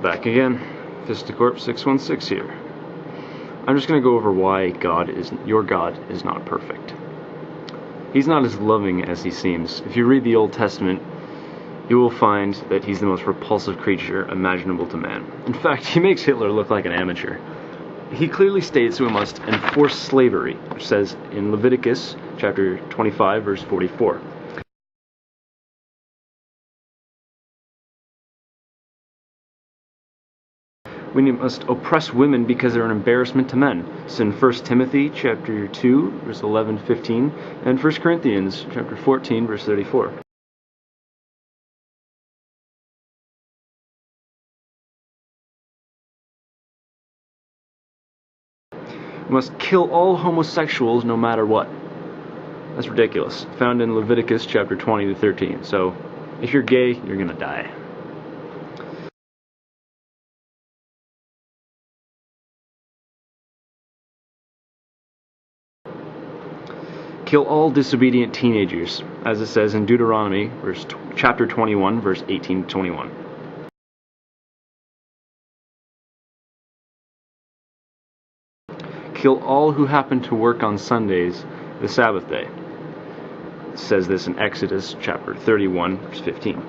Back again, Fisticorp 616 here. I'm just going to go over why your God is not perfect. He's not as loving as he seems. If you read the Old Testament, you will find that he's the most repulsive creature imaginable to man. In fact, he makes Hitler look like an amateur. He clearly states we must enforce slavery, which says in Leviticus chapter 25, verse 44. We must oppress women because they're an embarrassment to men. It's in 1 Timothy chapter 2, verse 11-15, and 1 Corinthians chapter 14, verse 34. We must kill all homosexuals no matter what. That's ridiculous. Found in Leviticus chapter 20-13. So, if you're gay, you're gonna die. Kill all disobedient teenagers, as it says in Deuteronomy, chapter 21, verse 18-21. Kill all who happen to work on Sundays, the Sabbath day. It says this in Exodus chapter 31, verse 15.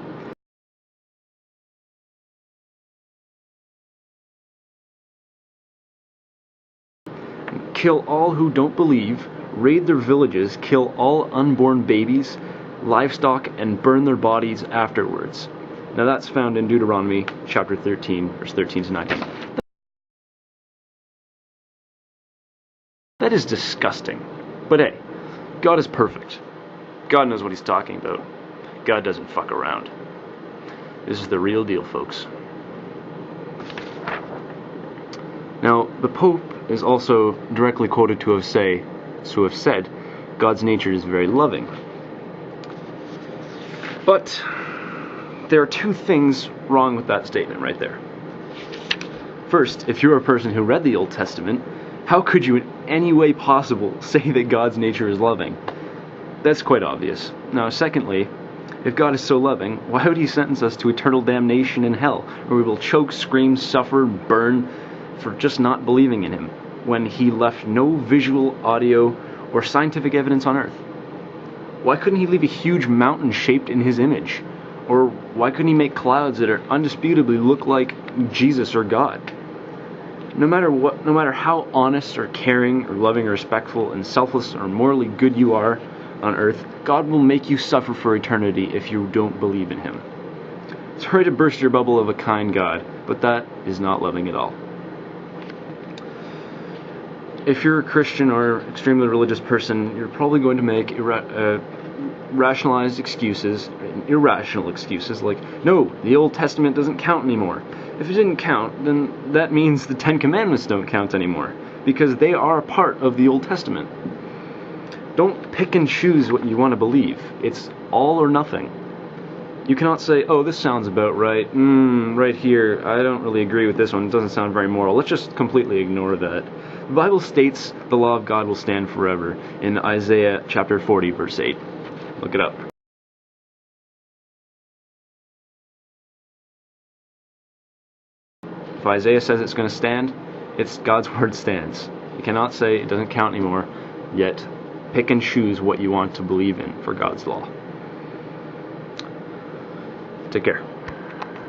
Kill all who don't believe, raid their villages, kill all unborn babies, livestock, and burn their bodies afterwards. Now that's found in Deuteronomy chapter 13, verse 13-19. That is disgusting. But hey, God is perfect. God knows what he's talking about. God doesn't fuck around. This is the real deal, folks. Now, the Pope is also directly quoted to have said, God's nature is very loving. But there are two things wrong with that statement right there. First, if you're a person who read the Old Testament, how could you in any way possible say that God's nature is loving? That's quite obvious. Now, secondly, if God is so loving, why would he sentence us to eternal damnation in hell, where we will choke, scream, suffer, burn for just not believing in him, when he left no visual, audio, or scientific evidence on earth? Why couldn't he leave a huge mountain shaped in his image? Or why couldn't he make clouds that are undisputably look like Jesus or God? No matter how honest or caring or loving or respectful and selfless or morally good you are on earth, God will make you suffer for eternity if you don't believe in him. Sorry to burst your bubble of a kind God, but that is not loving at all. If you're a Christian or extremely religious person, you're probably going to make irrational excuses like, no, the Old Testament doesn't count anymore. If it didn't count, then that means the Ten Commandments don't count anymore, because they are part of the Old Testament. Don't pick and choose what you want to believe. It's all or nothing. You cannot say, oh, this sounds about right. Right here, I don't really agree with this one. It doesn't sound very moral. Let's just completely ignore that. The Bible states the law of God will stand forever in Isaiah chapter 40, verse 8. Look it up. If Isaiah says it's going to stand, God's word stands. You cannot say it doesn't count anymore, yet pick and choose what you want to believe in for God's law. Take care.